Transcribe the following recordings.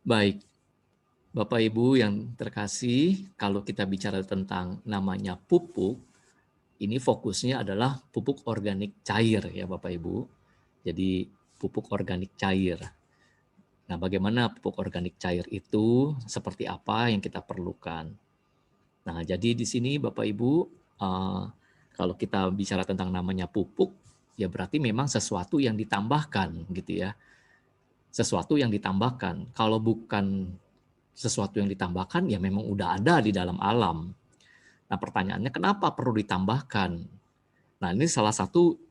Baik, Bapak Ibu yang terkasih, kalau kita bicara tentang namanya pupuk, ini fokusnya adalah pupuk organik cair ya Bapak Ibu. Jadi pupuk organik cair. Nah, bagaimana pupuk organik cair itu, seperti apa yang kita perlukan. Nah, jadi di sini Bapak Ibu, kalau kita bicara tentang namanya pupuk, ya berarti memang sesuatu yang ditambahkan gitu ya. Sesuatu yang ditambahkan. Kalau bukan sesuatu yang ditambahkan, ya memang udah ada di dalam alam. Nah, pertanyaannya kenapa perlu ditambahkan? Nah, ini salah satu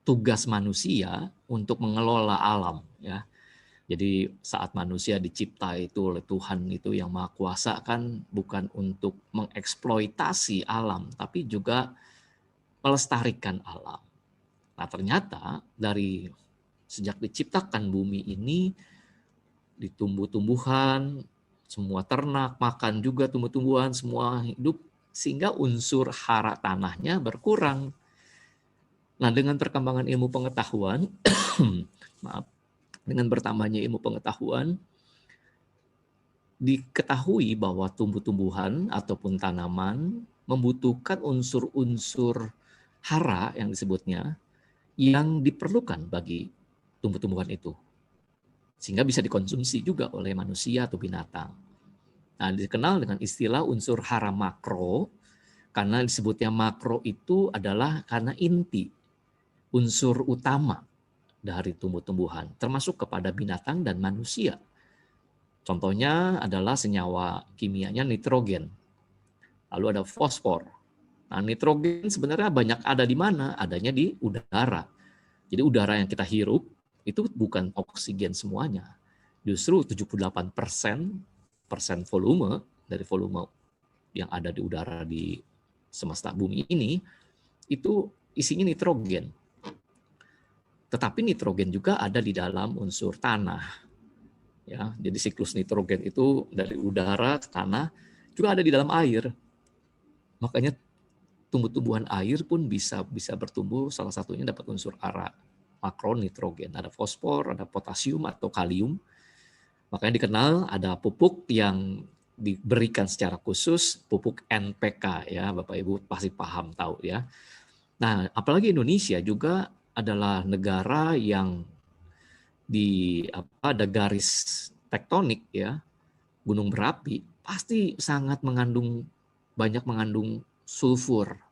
tugas manusia untuk mengelola alam ya. Jadi saat manusia dicipta itu oleh Tuhan itu yang Maha Kuasa kan bukan untuk mengeksploitasi alam, tapi juga melestarikan alam. Nah, ternyata dari sejak diciptakan bumi ini, di tumbuh-tumbuhan, semua ternak, makan juga tumbuh-tumbuhan, semua hidup, sehingga unsur hara tanahnya berkurang. Nah, dengan perkembangan ilmu pengetahuan, maaf, dengan bertambahnya ilmu pengetahuan, diketahui bahwa tumbuh-tumbuhan ataupun tanaman membutuhkan unsur-unsur hara yang disebutnya, yang diperlukan bagi tumbuh-tumbuhan itu, sehingga bisa dikonsumsi juga oleh manusia atau binatang. Nah, dikenal dengan istilah unsur hara makro, karena disebutnya makro itu adalah karena inti, unsur utama dari tumbuh-tumbuhan, termasuk kepada binatang dan manusia. Contohnya adalah senyawa kimianya nitrogen, lalu ada fosfor. Nah, nitrogen sebenarnya banyak ada di mana? Adanya di udara. Jadi udara yang kita hirup itu bukan oksigen semuanya. Justru 78% volume dari volume yang ada di udara di semesta bumi ini, itu isinya nitrogen. Tetapi nitrogen juga ada di dalam unsur tanah. Ya, jadi siklus nitrogen itu dari udara ke tanah juga ada di dalam air. Makanya tumbuh-tumbuhan air pun bisa bertumbuh, salah satunya dapat unsur hara makro-nitrogen. Ada fosfor, ada potasium atau kalium. Makanya dikenal ada pupuk yang diberikan secara khusus, pupuk NPK ya, Bapak Ibu pasti paham tahu ya. Nah, apalagi Indonesia juga adalah negara yang ada garis tektonik ya, gunung berapi, pasti sangat banyak mengandung sulfur.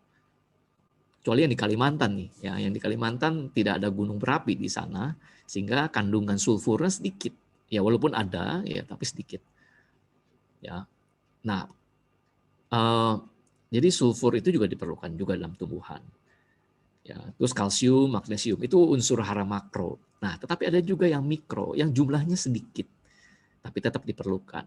Kecuali yang di Kalimantan nih, ya, yang di Kalimantan tidak ada gunung berapi di sana, sehingga kandungan sulfurnya sedikit. Ya walaupun ada, ya tapi sedikit. Ya, nah, jadi sulfur itu juga diperlukan juga dalam tumbuhan. Ya, terus kalsium, magnesium itu unsur hara makro. Nah, tetapi ada juga yang mikro, yang jumlahnya sedikit, tapi tetap diperlukan.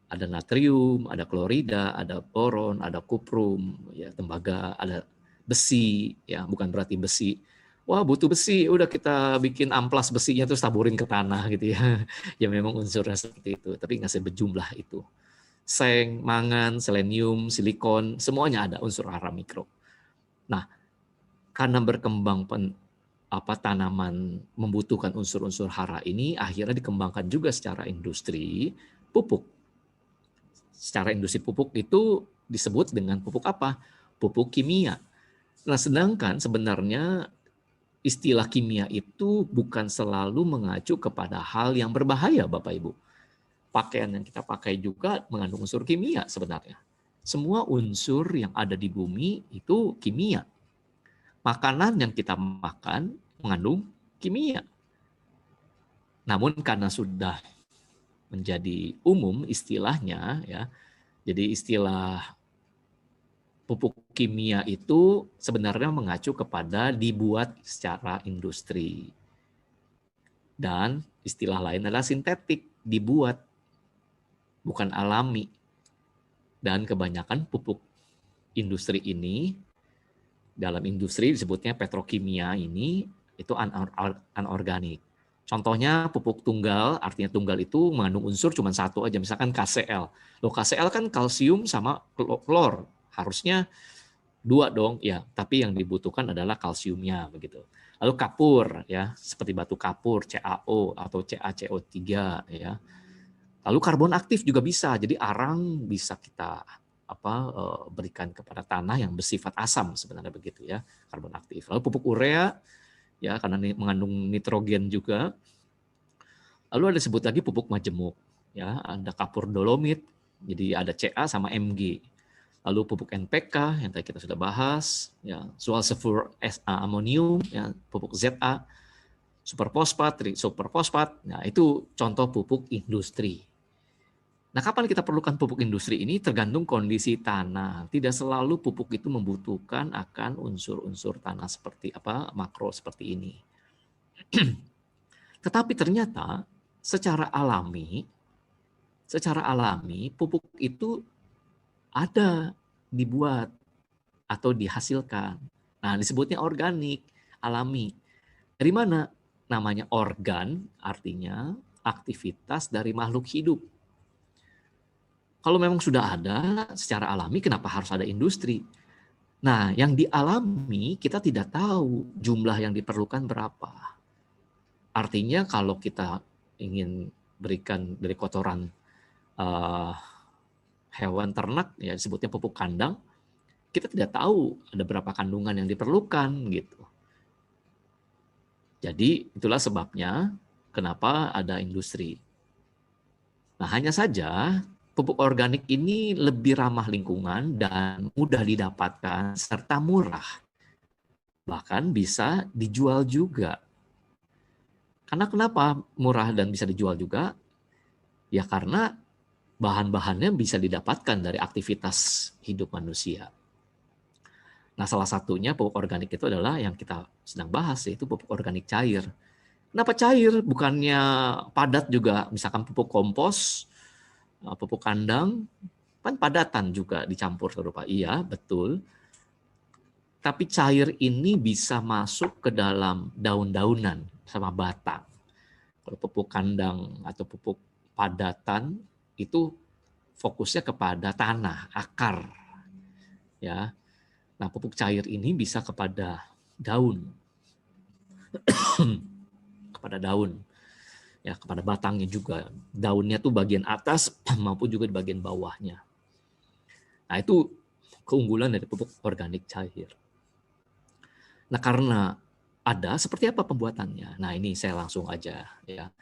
Ada natrium, ada klorida, ada boron, ada kuprum, ya tembaga, ada besi, ya bukan berarti besi. Wah butuh besi, udah kita bikin amplas besinya terus taburin ke tanah gitu ya. Ya memang unsurnya seperti itu, tapi nggak berjumlah itu. Seng, mangan, selenium, silikon, semuanya ada unsur hara mikro. Nah, karena berkembang tanaman membutuhkan unsur-unsur hara ini, akhirnya dikembangkan juga secara industri pupuk. Secara industri pupuk itu disebut dengan pupuk apa? Pupuk kimia. Nah, sedangkan sebenarnya istilah kimia itu bukan selalu mengacu kepada hal yang berbahaya, Bapak Ibu. Pakaian yang kita pakai juga mengandung unsur kimia sebenarnya. Semua unsur yang ada di bumi itu kimia. Makanan yang kita makan mengandung kimia. Namun karena sudah menjadi umum istilahnya ya, jadi istilah pupuk kimia itu sebenarnya mengacu kepada dibuat secara industri. Dan istilah lain adalah sintetik, dibuat, bukan alami. Dan kebanyakan pupuk industri ini, dalam industri disebutnya petrokimia ini, itu anorganik. Contohnya pupuk tunggal, artinya tunggal itu mengandung unsur cuma satu aja, misalkan KCl. Loh KCl kan kalsium sama klor, harusnya dua dong, ya. Tapi yang dibutuhkan adalah kalsiumnya begitu. Lalu kapur ya, seperti batu kapur, CaO atau CaCO3 ya. Lalu karbon aktif juga bisa. Jadi arang bisa kita berikan kepada tanah yang bersifat asam sebenarnya begitu ya, karbon aktif. Lalu pupuk urea ya karena mengandung nitrogen juga. Lalu ada sebut lagi pupuk majemuk ya, ada kapur dolomit. Jadi ada Ca sama Mg. Lalu pupuk NPK yang tadi kita sudah bahas, ya, sulfur amonium, ya, pupuk Za, superfosfat, superfosfat. Nah, itu contoh pupuk industri. Nah, kapan kita perlukan pupuk industri ini tergantung kondisi tanah. Tidak selalu pupuk itu membutuhkan akan unsur-unsur tanah seperti makro seperti ini. Tetapi ternyata secara alami pupuk itu ada dibuat atau dihasilkan. Nah, disebutnya organik, alami. Dari mana? Namanya organ, artinya aktivitas dari makhluk hidup. Kalau memang sudah ada secara alami, kenapa harus ada industri? Nah, yang dialami kita tidak tahu jumlah yang diperlukan berapa. Artinya kalau kita ingin berikan dari kotoran hewan ternak, ya disebutnya pupuk kandang, kita tidak tahu ada berapa kandungan yang diperlukan gitu. Jadi itulah sebabnya kenapa ada industri. Nah, hanya saja pupuk organik ini lebih ramah lingkungan dan mudah didapatkan serta murah. Bahkan bisa dijual juga. Karena kenapa murah dan bisa dijual juga? Ya karena bahan-bahannya bisa didapatkan dari aktivitas hidup manusia. Nah, salah satunya pupuk organik itu adalah yang kita sedang bahas, yaitu pupuk organik cair. Kenapa cair? Bukannya padat juga, misalkan pupuk kompos, pupuk kandang, kan padatan juga dicampur serupa. Iya, betul. Tapi cair ini bisa masuk ke dalam daun-daunan sama batang. Kalau pupuk kandang atau pupuk padatan itu fokusnya kepada tanah, akar. Ya. Nah, pupuk cair ini bisa kepada daun. Kepada daun. Ya, kepada batangnya juga. Daunnya tuh bagian atas maupun juga di bagian bawahnya. Nah, itu keunggulan dari pupuk organik cair. Nah, karena ada, seperti apa pembuatannya? Nah, ini saya langsung aja ya.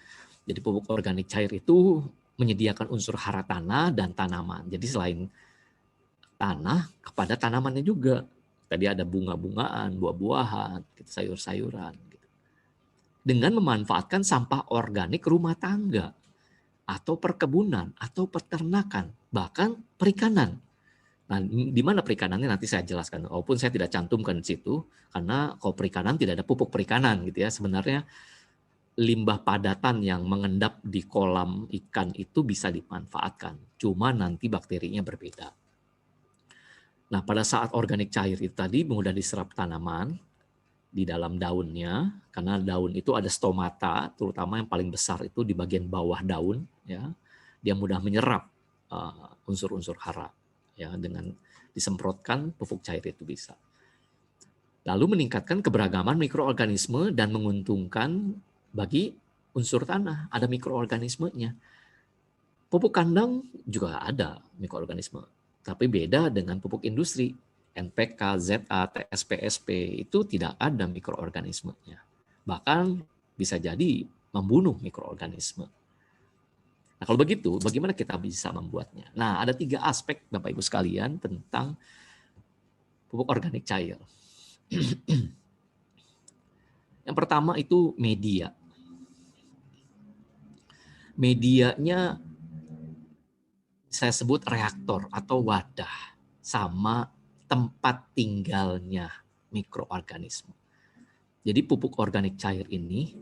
Jadi pupuk organik cair itu menyediakan unsur hara tanah dan tanaman. Jadi selain tanah, kepada tanamannya juga. Tadi ada bunga-bungaan, buah-buahan, sayur-sayuran. Dengan memanfaatkan sampah organik rumah tangga, atau perkebunan, atau peternakan, bahkan perikanan. Nah, di mana perikanannya nanti saya jelaskan. Walaupun saya tidak cantumkan di situ, karena kalau perikanan tidak ada pupuk perikanan gitu ya. Sebenarnya limbah padatan yang mengendap di kolam ikan itu bisa dimanfaatkan. Cuma nanti bakterinya berbeda. Nah, pada saat organik cair itu tadi mudah diserap tanaman di dalam daunnya, karena daun itu ada stomata, terutama yang paling besar itu di bagian bawah daun, ya. Dia mudah menyerap unsur-unsur hara, ya, dengan disemprotkan pupuk cair itu bisa. Lalu meningkatkan keberagaman mikroorganisme dan menguntungkan bagi unsur tanah, ada mikroorganismenya. Pupuk kandang juga ada mikroorganisme, tapi beda dengan pupuk industri. NPK, Za, TSP, SP itu tidak ada mikroorganismenya. Bahkan bisa jadi membunuh mikroorganisme. Nah, kalau begitu, bagaimana kita bisa membuatnya? Nah, ada 3 aspek Bapak Ibu sekalian tentang pupuk organik cair. Yang pertama itu media. Medianya saya sebut reaktor atau wadah, sama tempat tinggalnya mikroorganisme. Jadi pupuk organik cair ini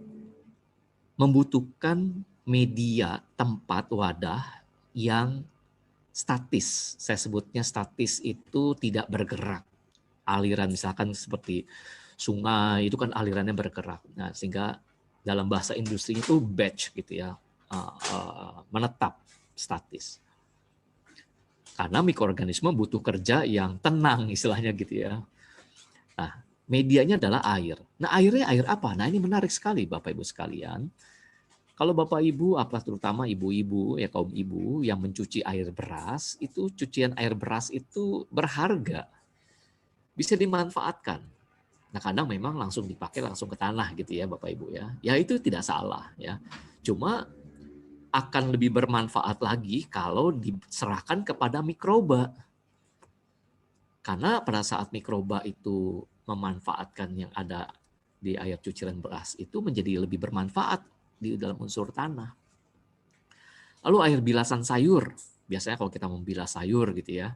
membutuhkan media, tempat, wadah yang statis. Saya sebutnya statis itu tidak bergerak. Aliran misalkan seperti sungai itu kan alirannya bergerak. Nah, sehingga dalam bahasa industri itu batch gitu ya, menetap, statis. Karena mikroorganisme butuh kerja yang tenang istilahnya gitu ya. Nah, medianya adalah air. Nah, airnya air apa? Nah, ini menarik sekali Bapak Ibu sekalian. Kalau Bapak Ibu, apa terutama ibu-ibu, ya kaum ibu yang mencuci air beras, itu cucian air beras itu berharga, bisa dimanfaatkan. Nah, kadang memang langsung dipakai langsung ke tanah gitu ya Bapak Ibu ya. Ya itu tidak salah ya. Cuma akan lebih bermanfaat lagi kalau diserahkan kepada mikroba. Karena pada saat mikroba itu memanfaatkan yang ada di air cucian beras itu menjadi lebih bermanfaat di dalam unsur tanah. Lalu air bilasan sayur, biasanya kalau kita membilas sayur gitu ya.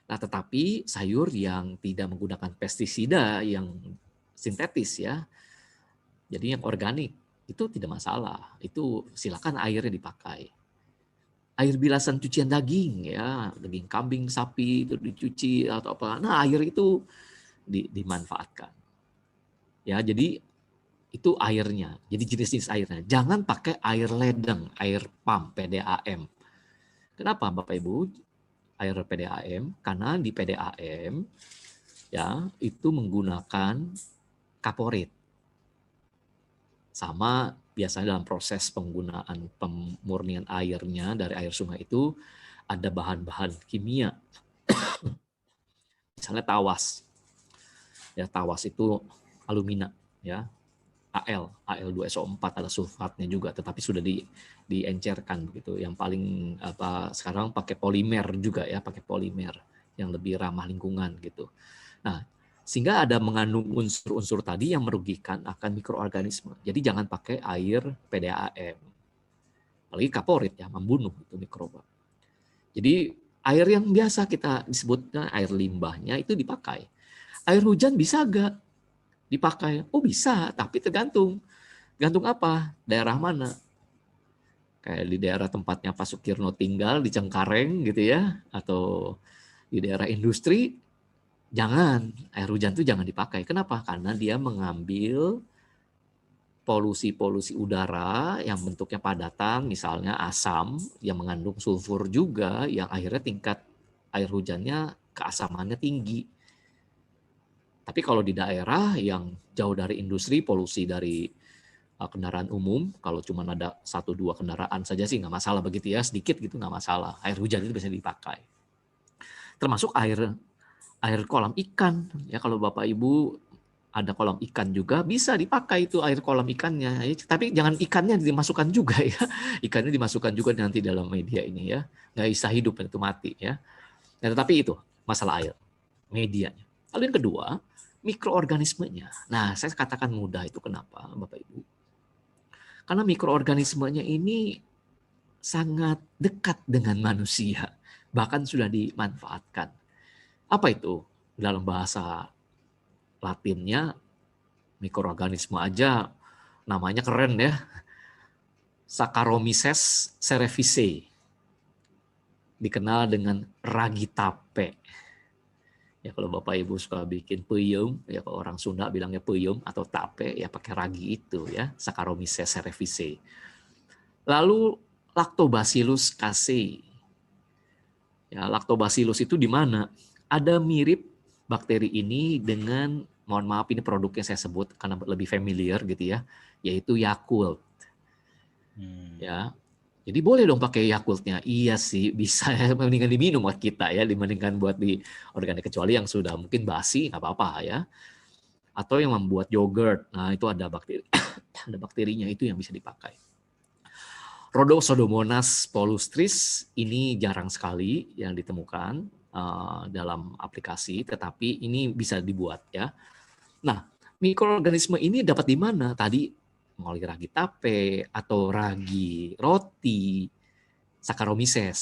Nah, tetapi sayur yang tidak menggunakan pestisida yang sintetis ya, jadi yang organik, itu tidak masalah. Itu silakan airnya dipakai. Air bilasan cucian daging ya, daging kambing, sapi itu dicuci atau apa. Nah, air itu dimanfaatkan. Ya, jadi itu airnya. Jadi jenis-jenis airnya. Jangan pakai air ledeng, air pump, PDAM. Kenapa Bapak Ibu? Air PDAM karena di PDAM ya itu menggunakan kaporit. Sama biasanya dalam proses penggunaan pemurnian airnya dari air sungai itu ada bahan-bahan kimia. Misalnya tawas. Ya, tawas itu alumina ya. Al2SO4 ada sulfatnya juga, tetapi sudah diencerkan begitu. Yang paling sekarang pakai polimer juga ya, pakai polimer yang lebih ramah lingkungan gitu. Nah, sehingga ada mengandung unsur-unsur tadi yang merugikan akan mikroorganisme. Jadi jangan pakai air PDAM. Apalagi kaporit ya, membunuh itu mikroba. Jadi air yang biasa kita disebutnya air limbahnya itu dipakai. Air hujan bisa nggak dipakai? Oh bisa, tapi tergantung. Gantung apa? Daerah mana? Kayak di daerah tempatnya Pak Sukirno tinggal di Cengkareng gitu ya, atau di daerah industri, jangan. Air hujan itu jangan dipakai. Kenapa? Karena dia mengambil polusi-polusi udara yang bentuknya padatan, misalnya asam yang mengandung sulfur juga, yang akhirnya tingkat air hujannya keasamannya tinggi. Tapi kalau di daerah yang jauh dari industri, polusi dari kendaraan umum, kalau cuma ada 1-2 kendaraan saja sih nggak masalah begitu ya, sedikit gitu nggak masalah. Air hujan itu bisa dipakai. Termasuk air kolam ikan. Ya kalau Bapak Ibu ada kolam ikan juga bisa dipakai itu air kolam ikannya. Tapi jangan ikannya dimasukkan juga ya. Ikannya dimasukkan juga nanti dalam media ini ya. Nggak bisa hidup, itu mati ya. Nah, tetapi itu masalah air, medianya. Lalu yang kedua, mikroorganismenya. Nah, saya katakan mudah itu kenapa Bapak Ibu? Karena mikroorganismenya ini sangat dekat dengan manusia, bahkan sudah dimanfaatkan. Apa itu? Dalam bahasa Latinnya, mikroorganisme aja namanya keren ya, Saccharomyces cerevisiae, dikenal dengan ragi tape. Ya kalau Bapak Ibu suka bikin peyem, ya kalau orang Sunda bilangnya peyem atau tape, ya pakai ragi itu ya, Saccharomyces cerevisiae. Lalu Lactobacillus casei. Ya, Lactobacillus itu di mana? Ada mirip bakteri ini dengan, mohon maaf ini produknya saya sebut karena lebih familiar gitu ya, yaitu Yakult. Ya, jadi boleh dong pakai Yakultnya. Iya sih, bisa ya, mendingan diminum buat kita ya, dibandingkan buat di organik, kecuali yang sudah mungkin basi nggak apa-apa ya. Atau yang membuat yogurt, nah itu ada bakteri, ada bakterinya itu yang bisa dipakai. Rhodosodomonas palustris ini jarang sekali yang ditemukan dalam aplikasi, tetapi ini bisa dibuat ya. Nah, mikroorganisme ini dapat di mana? Tadi melalui ragi tape atau ragi roti, Saccharomyces.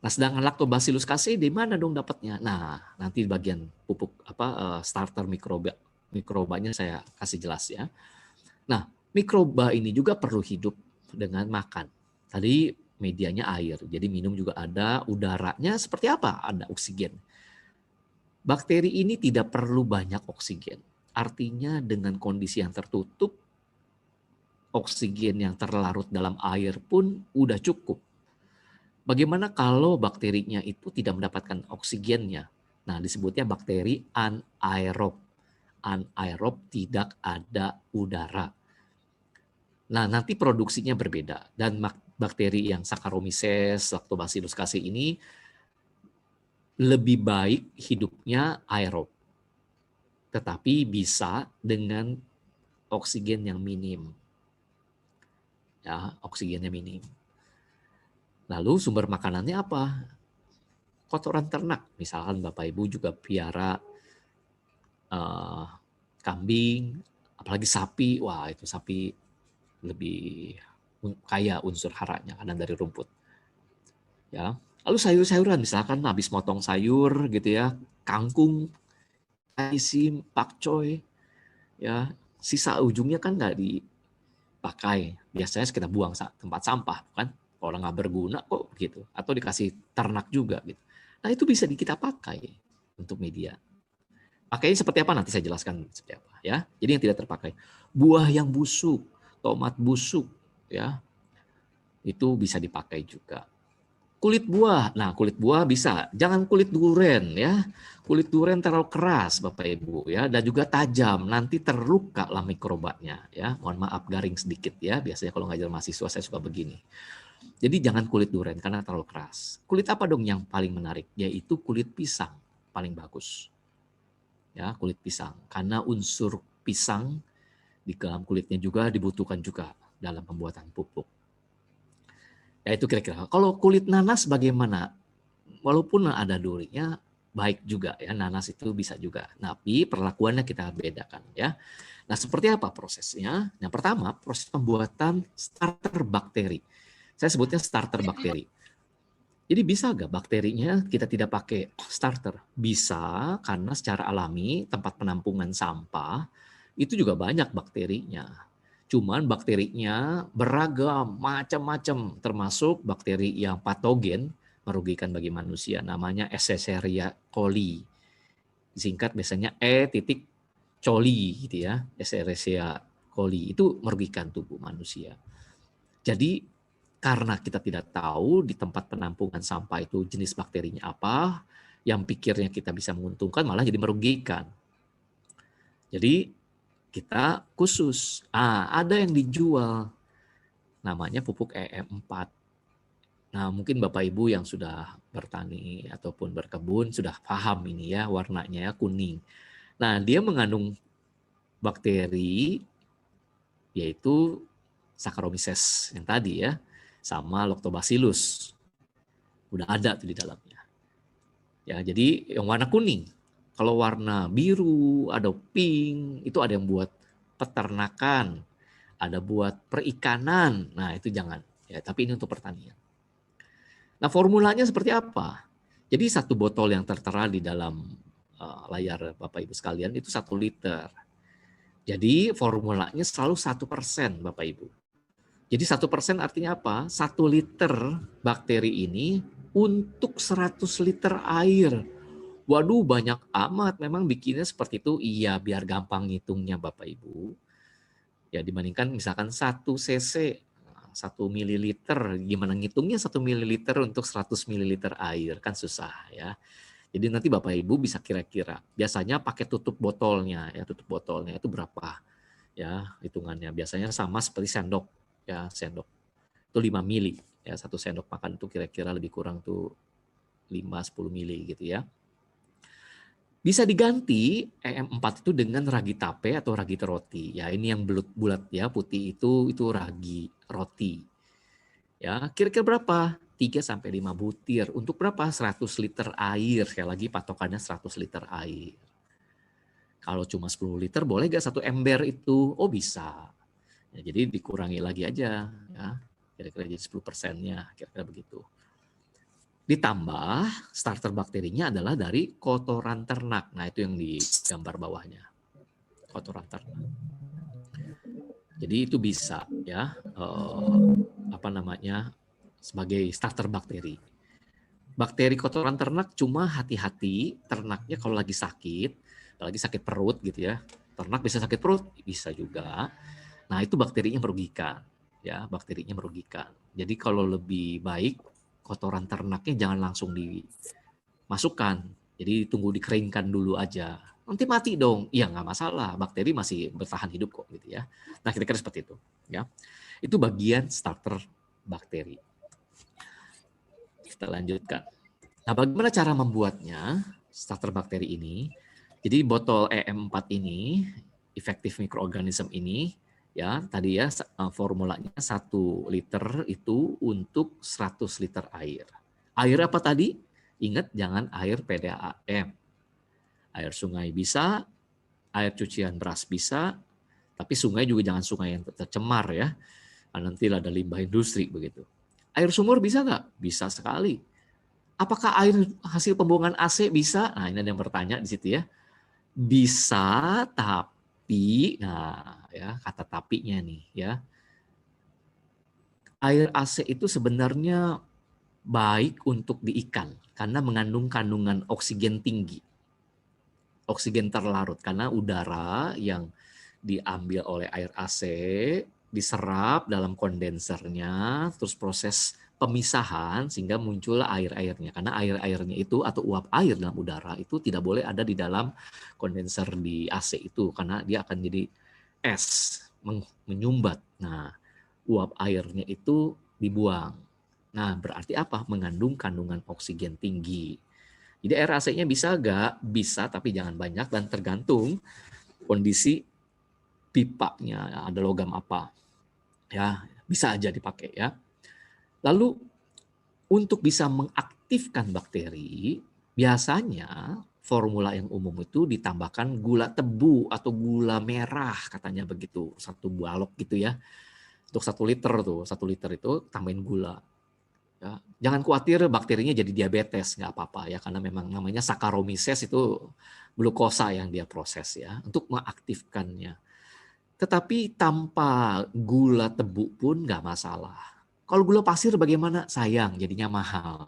Nah, sedangkan Lactobacillus casei di mana dong dapatnya? Nah, nanti di bagian pupuk starter mikrobanya saya kasih jelas ya. Nah, mikroba ini juga perlu hidup dengan makan. Tadi medianya air, jadi minum juga ada, udaranya seperti apa? Ada oksigen. Bakteri ini tidak perlu banyak oksigen. Artinya dengan kondisi yang tertutup, oksigen yang terlarut dalam air pun udah cukup. Bagaimana kalau bakterinya itu tidak mendapatkan oksigennya? Nah, disebutnya bakteri anaerob. anaerob, tidak ada udara. Nah, nanti produksinya berbeda. Dan bakteri yang Saccharomyces, Lactobacillus casei ini lebih baik hidupnya aerob. Tetapi bisa dengan oksigen yang minim. Ya, oksigennya minim. Lalu sumber makanannya apa? Kotoran ternak. Misalkan Bapak Ibu juga piara kambing, apalagi sapi. Wah, itu sapi lebih kaya unsur haranya karena dari rumput. Ya. Lalu sayur-sayuran, misalkan habis motong sayur gitu ya, kangkung, isim, pakcoy, ya, sisa ujungnya kan nggak dipakai. Biasanya kita buang tempat sampah, kan? Orang nggak berguna kok gitu. Atau dikasih ternak juga gitu. Nah, itu bisa kita pakai untuk media. Pakainya seperti apa nanti saya jelaskan seperti apa ya. Jadi yang tidak terpakai. Buah yang busuk, tomat busuk ya. Itu bisa dipakai juga. Kulit buah. Nah, kulit buah bisa. Jangan kulit duren ya. Kulit duren terlalu keras Bapak Ibu ya, dan juga tajam. Nanti terluka lah mikrobanya ya. Mohon maaf garing sedikit ya. Biasanya kalau ngajar mahasiswa saya suka begini. Jadi jangan kulit duren karena terlalu keras. Kulit apa dong yang paling menarik? Yaitu kulit pisang paling bagus. Ya, kulit pisang. Karena unsur pisang di dalam kulitnya juga dibutuhkan juga dalam pembuatan pupuk. Ya itu kira-kira. Kalau kulit nanas bagaimana? Walaupun ada durinya, baik juga ya, nanas itu bisa juga. Tapi perlakuannya kita bedakan ya. Nah, seperti apa prosesnya? Yang pertama, proses pembuatan starter bakteri. Saya sebutnya starter bakteri. Jadi bisa nggak bakterinya kita tidak pakai starter? Bisa, karena secara alami tempat penampungan sampah itu juga banyak bakterinya. Cuman bakterinya beragam, macam-macam, termasuk bakteri yang patogen, merugikan bagi manusia, namanya Escherichia coli. Singkat biasanya E.coli gitu ya, Escherichia coli. Itu merugikan tubuh manusia. Jadi karena kita tidak tahu di tempat penampungan sampah itu jenis bakterinya apa, yang pikirnya kita bisa menguntungkan malah jadi merugikan. Jadi kita khusus, ada yang dijual namanya pupuk EM4. Nah, mungkin Bapak Ibu yang sudah bertani ataupun berkebun sudah paham ini ya, warnanya kuning. Nah, dia mengandung bakteri yaitu Saccharomyces yang tadi ya, sama Lactobacillus. Udah ada tuh di dalamnya. Ya, jadi yang warna kuning. Kalau warna biru, ada pink, itu ada yang buat peternakan, ada buat perikanan. Nah, itu jangan. Ya, tapi ini untuk pertanian. Nah, formulanya seperti apa? Jadi satu botol yang tertera di dalam layar Bapak Ibu sekalian itu 1 liter. Jadi formulanya selalu 1% Bapak Ibu. Jadi 1% artinya apa? 1 liter bakteri ini untuk 100 liter air. Waduh, banyak amat. Memang bikinnya seperti itu. Iya, biar gampang ngitungnya Bapak Ibu. Ya, dibandingkan misalkan 1 cc, 1 mililiter. Gimana ngitungnya 1 mililiter untuk 100 mililiter air? Kan susah ya. Jadi nanti Bapak Ibu bisa kira-kira. Biasanya pakai tutup botolnya. Ya, tutup botolnya itu berapa? Ya, hitungannya. Biasanya sama seperti sendok. Ya, sendok itu 5 mili ya, 1 sendok makan itu kira-kira lebih kurang tuh 5-10 mili gitu ya. Bisa diganti EM4 itu dengan ragi tape atau ragi roti. Ya, ini yang bulat ya, putih itu ragi roti. Ya, kira-kira berapa? 3-5 butir. Untuk berapa? 100 liter air. Sekali lagi patokannya 100 liter air. Kalau cuma 10 liter boleh nggak 1 ember itu? Oh, bisa. Ya, jadi dikurangi lagi aja ya. Kira-kira jadi 10%-nya, kira-kira begitu. Ditambah starter bakterinya adalah dari kotoran ternak. Nah, itu yang di gambar bawahnya. Kotoran ternak. Jadi itu bisa ya sebagai starter bakteri. Bakteri kotoran ternak cuma hati-hati ternaknya kalau lagi sakit perut gitu ya. Ternak bisa sakit perut, bisa juga. Nah, itu bakterinya merugikan, ya, bakterinya merugikan. Jadi kalau lebih baik kotoran ternaknya jangan langsung dimasukkan. Jadi tunggu dikeringkan dulu aja nanti mati dong. Iya, nggak masalah, bakteri masih bertahan hidup kok gitu ya. Nah, kira-kira seperti itu ya. Itu bagian starter bakteri. Kita lanjutkan. Nah, bagaimana cara membuatnya starter bakteri ini? Jadi botol EM4 ini, efektif mikroorganisme ini, ya tadi ya formulanya 1 liter itu untuk 100 liter air. Air apa tadi? Ingat, jangan air PDAM. Air sungai bisa, air cucian beras bisa, tapi sungai juga jangan sungai yang tercemar ya. Nanti ada limbah industri begitu. Air sumur bisa nggak? Bisa sekali. Apakah air hasil pembuangan AC bisa? Nah, ini ada yang bertanya di situ ya. Bisa, tapi, nah ya kata tapinya nih ya. Air AC itu sebenarnya baik untuk di ikan karena mengandung kandungan oksigen tinggi. Oksigen terlarut karena udara yang diambil oleh air AC diserap dalam kondensernya, terus proses pemisahan sehingga muncullah air-airnya. Karena air-airnya itu atau uap air dalam udara itu tidak boleh ada di dalam kondenser di AC itu karena dia akan jadi es, menyumbat. Nah, uap airnya itu dibuang. Nah, berarti apa? Mengandung kandungan oksigen tinggi. Jadi air AC-nya bisa nggak? Bisa, tapi jangan banyak dan tergantung kondisi pipanya, ada logam apa. Ya, bisa aja dipakai ya. Lalu untuk bisa mengaktifkan bakteri, biasanya formula yang umum itu ditambahkan gula tebu atau gula merah katanya begitu, 1 balok gitu ya. Untuk 1 liter tuh, 1 liter itu tambahin gula. Ya, jangan khawatir bakterinya jadi diabetes, nggak apa-apa ya, karena memang namanya Saccharomyces itu glukosa yang dia proses ya untuk mengaktifkannya. Tetapi tanpa gula tebu pun nggak masalah. Kalau gula pasir bagaimana? Sayang, jadinya mahal.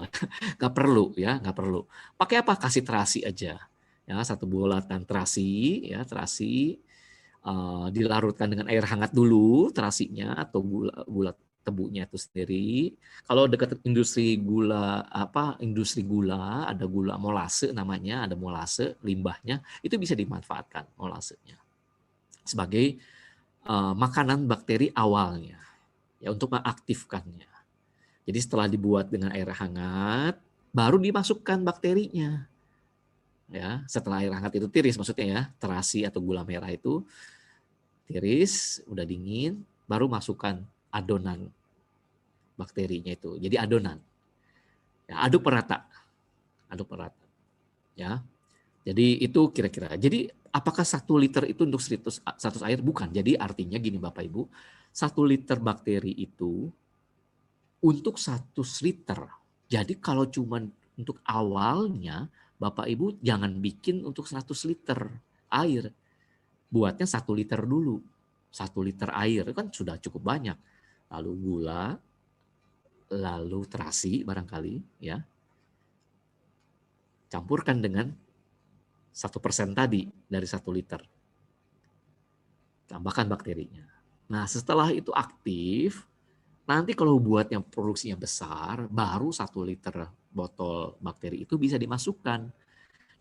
Nggak perlu ya, nggak perlu. Pakai apa? Kasih terasi aja. Ya, 1 bulatan terasi, ya terasi dilarutkan dengan air hangat dulu terasinya atau gula tebunya itu sendiri. Kalau dekat industri gula industri gula ada gula molase namanya, ada molase limbahnya itu bisa dimanfaatkan molasenya sebagai makanan bakteri awalnya ya untuk mengaktifkannya. Jadi setelah dibuat dengan air hangat baru dimasukkan bakterinya. Ya, setelah air hangat itu tiris maksudnya ya, terasi atau gula merah itu tiris, udah dingin, baru masukkan adonan bakterinya itu. Jadi adonan. Ya, aduk merata. Aduk merata. Ya. Jadi itu kira-kira. Jadi apakah 1 liter itu untuk 100 air? Bukan. Jadi artinya gini Bapak Ibu, 1 liter bakteri itu untuk 100 liter. Jadi kalau cuma untuk awalnya, Bapak Ibu jangan bikin untuk 100 liter air. Buatnya 1 liter dulu. 1 liter air kan sudah cukup banyak. Lalu gula, lalu terasi barangkali ya. Campurkan dengan 1% tadi dari 1 liter. Tambahkan bakterinya. Nah setelah itu aktif, nanti kalau buatnya produksinya besar, baru 1 liter botol bakteri itu bisa dimasukkan.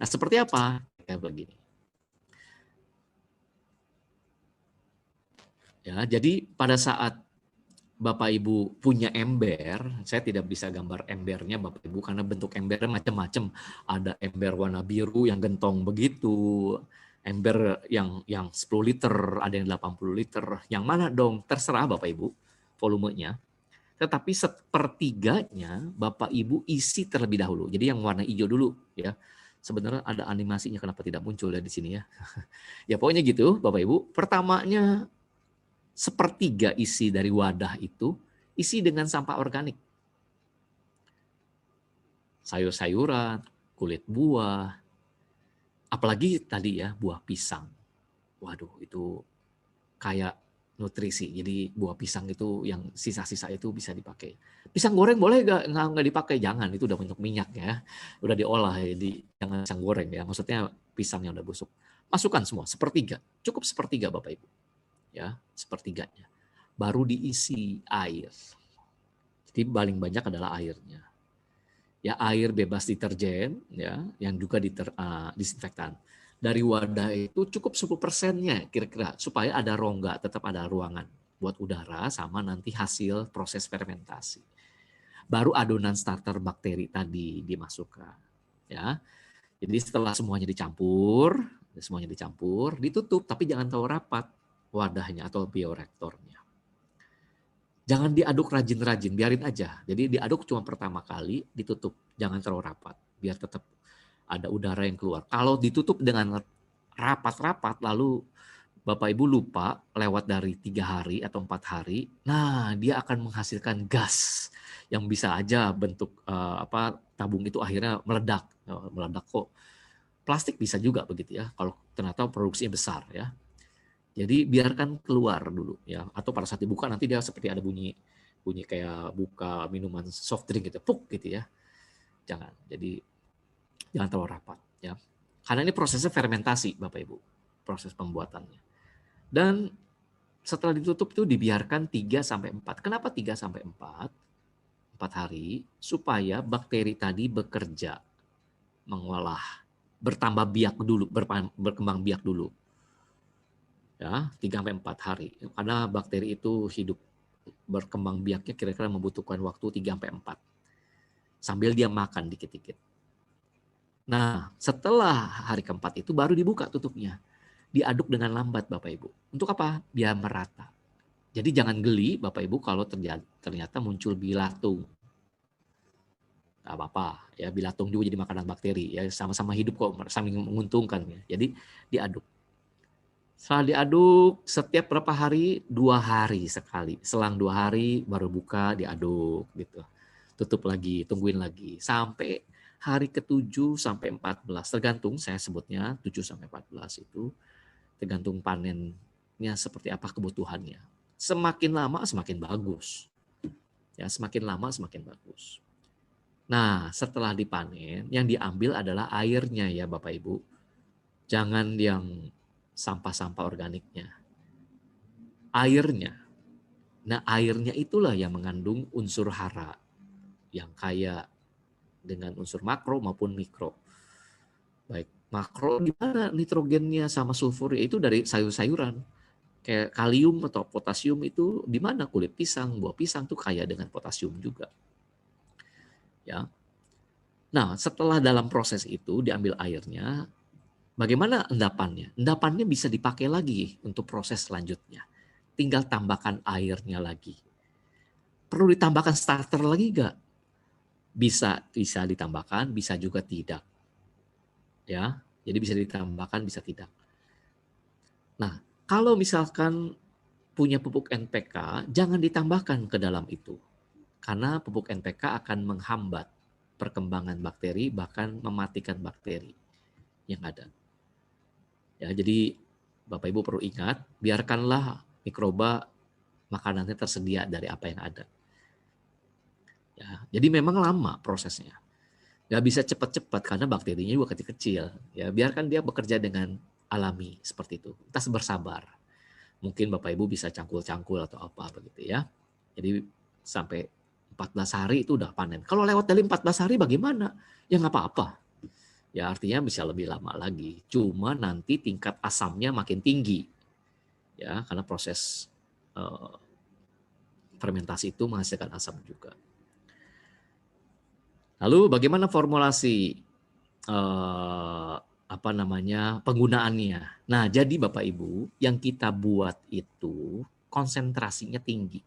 Nah seperti apa? Kayak begini. Ya, jadi pada saat Bapak Ibu punya ember, saya tidak bisa gambar embernya Bapak Ibu karena bentuk embernya macam-macam. Ada ember warna biru yang gentong begitu, ember yang 10 liter, ada yang 80 liter. Yang mana dong? Terserah Bapak Ibu volumenya. Tetapi sepertiganya Bapak Ibu isi terlebih dahulu. Jadi yang warna hijau dulu ya. Sebenarnya ada animasinya kenapa tidak muncul ya di sini ya. Ya pokoknya gitu Bapak Ibu. Pertamanya sepertiga isi dari wadah itu isi dengan sampah organik. Sayur-sayuran, kulit buah, apalagi tadi ya buah pisang. Waduh itu kayak nutrisi. Jadi buah pisang itu yang sisa-sisa itu bisa dipakai. Pisang goreng boleh nggak dipakai? Jangan, itu udah banyak minyak ya. Udah diolah ya, jangan pisang goreng ya. Maksudnya pisang yang udah busuk. Masukkan semua, sepertiga. Cukup sepertiga Bapak Ibu. Ya, sepertiganya. Baru diisi air. Jadi paling banyak adalah airnya. Ya air bebas deterjen ya, yang juga disinfektan. Dari wadah itu cukup 10%-nya kira-kira supaya ada rongga, tetap ada ruangan buat udara sama nanti hasil proses fermentasi. Baru adonan starter bakteri tadi dimasukkan, ya. Jadi setelah semuanya dicampur, ditutup tapi jangan terlalu rapat wadahnya atau bioreaktornya. Jangan diaduk rajin-rajin, biarin aja. Jadi diaduk cuma pertama kali, ditutup, jangan terlalu rapat, biar tetap ada udara yang keluar. Kalau ditutup dengan rapat-rapat, lalu Bapak Ibu lupa lewat dari 3 hari atau 4 hari, nah dia akan menghasilkan gas yang bisa aja bentuk tabung itu akhirnya meledak. Meledak kok. Plastik bisa juga begitu ya, kalau ternyata produksinya besar ya. Jadi biarkan keluar dulu ya, atau pada saat dibuka nanti dia seperti ada bunyi kayak buka minuman soft drink gitu, puk gitu ya. Jangan. Jadi jangan terlalu rapat ya. Karena ini prosesnya fermentasi Bapak Ibu, proses pembuatannya. Dan setelah ditutup itu dibiarkan 3 sampai 4. Kenapa 3 sampai 4? 4 hari supaya bakteri tadi bekerja, mengolah, bertambah biak dulu, berkembang biak dulu. Ya, 3 sampai 4 hari. Karena bakteri itu hidup berkembang biaknya kira-kira membutuhkan waktu 3 sampai 4. Sambil dia makan dikit-dikit. Nah, setelah hari keempat itu baru dibuka tutupnya. Diaduk dengan lambat Bapak Ibu. Untuk apa? Biar merata. Jadi jangan geli Bapak Ibu kalau ternyata muncul bilatung. Gak apa-apa, ya bilatung juga jadi makanan bakteri. Ya sama-sama hidup kok, saling menguntungkan ya. Jadi diaduk. Setelah diaduk setiap berapa hari? 2 hari sekali. Selang 2 hari baru buka, diaduk gitu. Tutup lagi, tungguin lagi sampai hari ke-7 sampai 14. Tergantung saya sebutnya 7 sampai 14 itu tergantung panennya seperti apa kebutuhannya. Semakin lama semakin bagus. Ya, semakin lama semakin bagus. Nah, setelah dipanen yang diambil adalah airnya ya Bapak Ibu. Jangan yang sampah-sampah organiknya. Airnya. Nah, airnya itulah yang mengandung unsur hara yang kaya dengan unsur makro maupun mikro. Baik, makro di mana nitrogennya sama sulfur itu dari sayur-sayuran. Kayak kalium atau potasium itu di mana kulit pisang, buah pisang tuh kaya dengan potasium juga. Ya. Nah, setelah dalam proses itu diambil airnya, bagaimana endapannya? Endapannya bisa dipakai lagi untuk proses selanjutnya. Tinggal tambahkan airnya lagi. Perlu ditambahkan starter lagi enggak? Bisa ditambahkan, bisa juga tidak. Ya, jadi bisa ditambahkan, bisa tidak. Nah, kalau misalkan punya pupuk NPK, jangan ditambahkan ke dalam itu. Karena pupuk NPK akan menghambat perkembangan bakteri, bahkan mematikan bakteri yang ada. Ya, jadi Bapak Ibu perlu ingat, biarkanlah mikroba makanannya tersedia dari apa yang ada. Ya, jadi memang lama prosesnya. Nggak bisa cepat-cepat karena bakterinya juga kecil-kecil. Ya, biarkan dia bekerja dengan alami seperti itu. Kita bersabar. Mungkin Bapak Ibu bisa cangkul-cangkul atau apa begitu ya. Jadi sampai 14 hari itu udah panen. Kalau lewat dari 14 hari bagaimana? Ya nggak apa-apa. Ya artinya bisa lebih lama lagi. Cuma nanti tingkat asamnya makin tinggi. Ya, karena proses fermentasi itu menghasilkan asam juga. Lalu bagaimana formulasi penggunaannya? Nah, jadi Bapak Ibu, yang kita buat itu konsentrasinya tinggi.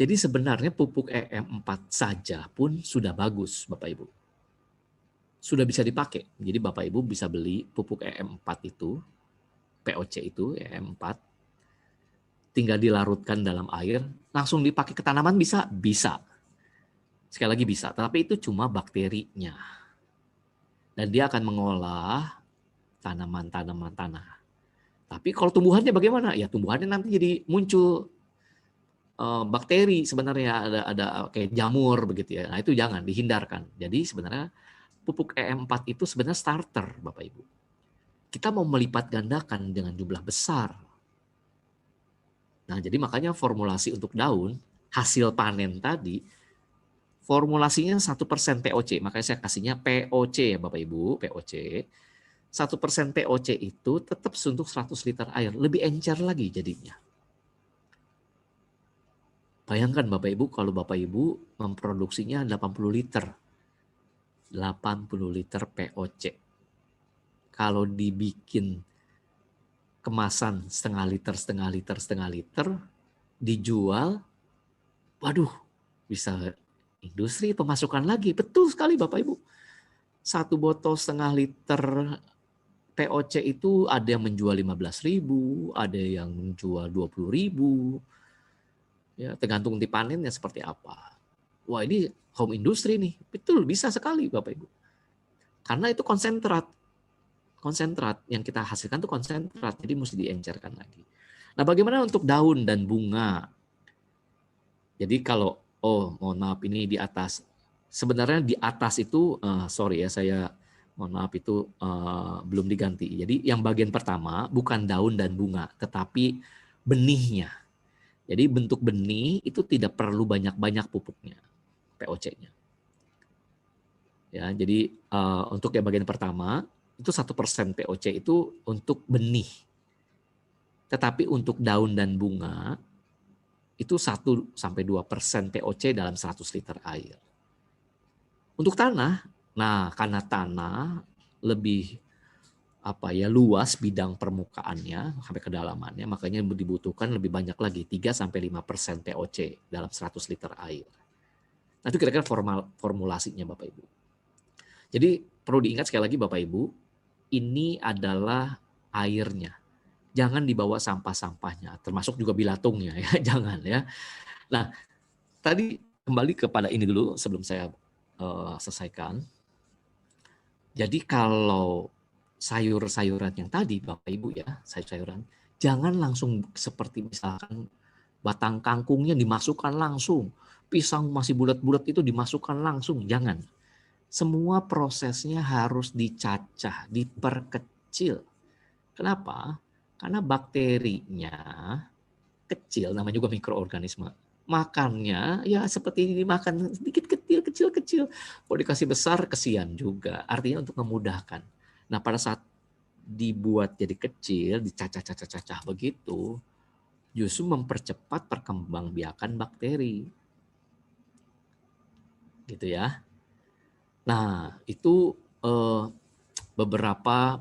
Jadi sebenarnya pupuk EM4 saja pun sudah bagus, Bapak Ibu. Sudah bisa dipakai. Jadi Bapak Ibu bisa beli pupuk EM4 itu, POC itu, EM4, tinggal dilarutkan dalam air, langsung dipakai ke tanaman bisa? Bisa. Sekali lagi bisa, tapi itu cuma bakterinya. Dan dia akan mengolah tanaman-tanaman tanah. Tapi kalau tumbuhannya bagaimana? Ya tumbuhannya nanti jadi muncul bakteri sebenarnya, ada kayak jamur begitu ya. Nah itu jangan, dihindarkan. Jadi sebenarnya pupuk EM4 itu sebenarnya starter Bapak Ibu. Kita mau melipat gandakan dengan jumlah besar. Nah jadi makanya formulasi untuk daun, hasil panen tadi, formulasinya 1% POC, makanya saya kasihnya POC ya Bapak Ibu, POC. 1% POC itu tetap untuk 100 liter air, lebih encer lagi jadinya. Bayangkan Bapak Ibu kalau Bapak Ibu memproduksinya 80 liter. 80 liter POC. Kalau dibikin kemasan setengah liter, dijual, waduh, bisa industri pemasukan lagi. Betul sekali Bapak Ibu. 1 botol setengah liter POC itu ada yang menjual 15.000, ada yang menjual 20.000. Ya, tergantung dipanennya seperti apa. Wah, ini home industry nih. Betul, bisa sekali Bapak Ibu. Karena itu konsentrat. Konsentrat yang kita hasilkan itu konsentrat, jadi mesti diencerkan lagi. Nah, bagaimana untuk daun dan bunga? Jadi kalau, mohon maaf ini di atas. Sebenarnya di atas itu, sorry ya saya mohon maaf itu belum diganti. Jadi yang bagian pertama bukan daun dan bunga, tetapi benihnya. Jadi bentuk benih itu tidak perlu banyak-banyak pupuknya, POC-nya. Ya, jadi untuk yang bagian pertama itu 1% POC itu untuk benih. Tetapi untuk daun dan bunga itu 1-2% POC dalam 100 liter air. Untuk tanah, nah karena tanah lebih luas bidang permukaannya sampai kedalamannya, makanya dibutuhkan lebih banyak lagi 3-5% POC dalam 100 liter air. Nah itu kira-kira formulasinya Bapak Ibu. Jadi perlu diingat sekali lagi Bapak Ibu, ini adalah airnya. Jangan dibawa sampah-sampahnya, termasuk juga bilatungnya ya, jangan ya. Nah tadi kembali kepada ini dulu sebelum saya selesaikan. Jadi kalau sayur-sayuran yang tadi Bapak Ibu ya, sayur-sayuran, jangan langsung seperti misalkan batang kangkungnya dimasukkan langsung, pisang masih bulat-bulat itu dimasukkan langsung, jangan. Semua prosesnya harus dicacah, diperkecil. Kenapa? Karena bakterinya kecil, namanya juga mikroorganisme. Makannya ya seperti dimakan sedikit kecil. Kalau dikasih besar kesian juga. Artinya untuk memudahkan. Nah pada saat dibuat jadi kecil, dicacah-cacah begitu, justru mempercepat perkembangbiakan bakteri. Gitu ya. Nah itu beberapa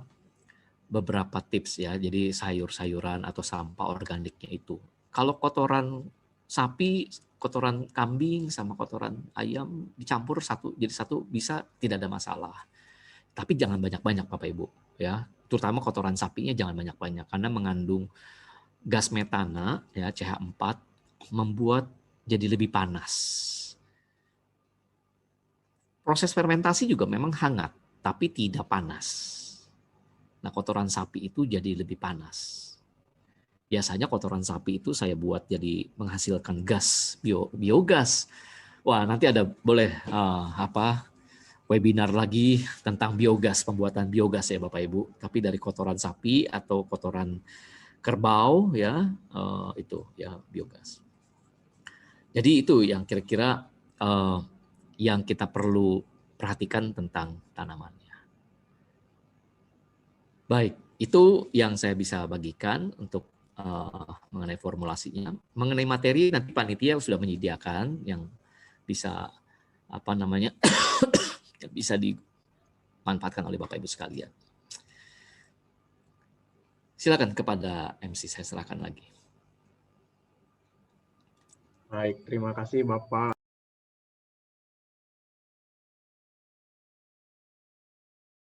tips ya. Jadi sayur-sayuran atau sampah organiknya itu. Kalau kotoran sapi, kotoran kambing sama kotoran ayam dicampur jadi satu bisa, tidak ada masalah. Tapi jangan banyak-banyak Bapak Ibu ya. Terutama kotoran sapinya jangan banyak-banyak karena mengandung gas metana ya, CH4, membuat jadi lebih panas. Proses fermentasi juga memang hangat tapi tidak panas. Nah, kotoran sapi itu jadi lebih panas. Biasanya kotoran sapi itu saya buat jadi menghasilkan gas, biogas. Wah, nanti ada boleh webinar lagi tentang biogas, pembuatan biogas ya Bapak Ibu. Tapi dari kotoran sapi atau kotoran kerbau ya, itu ya biogas. Jadi itu yang kira-kira yang kita perlu perhatikan tentang tanamannya. Baik, itu yang saya bisa bagikan untuk mengenai formulasinya. Mengenai materi nanti panitia sudah menyediakan yang bisa bisa dimanfaatkan oleh Bapak Ibu sekalian. Silakan kepada MC, saya serahkan lagi. Baik, terima kasih Bapak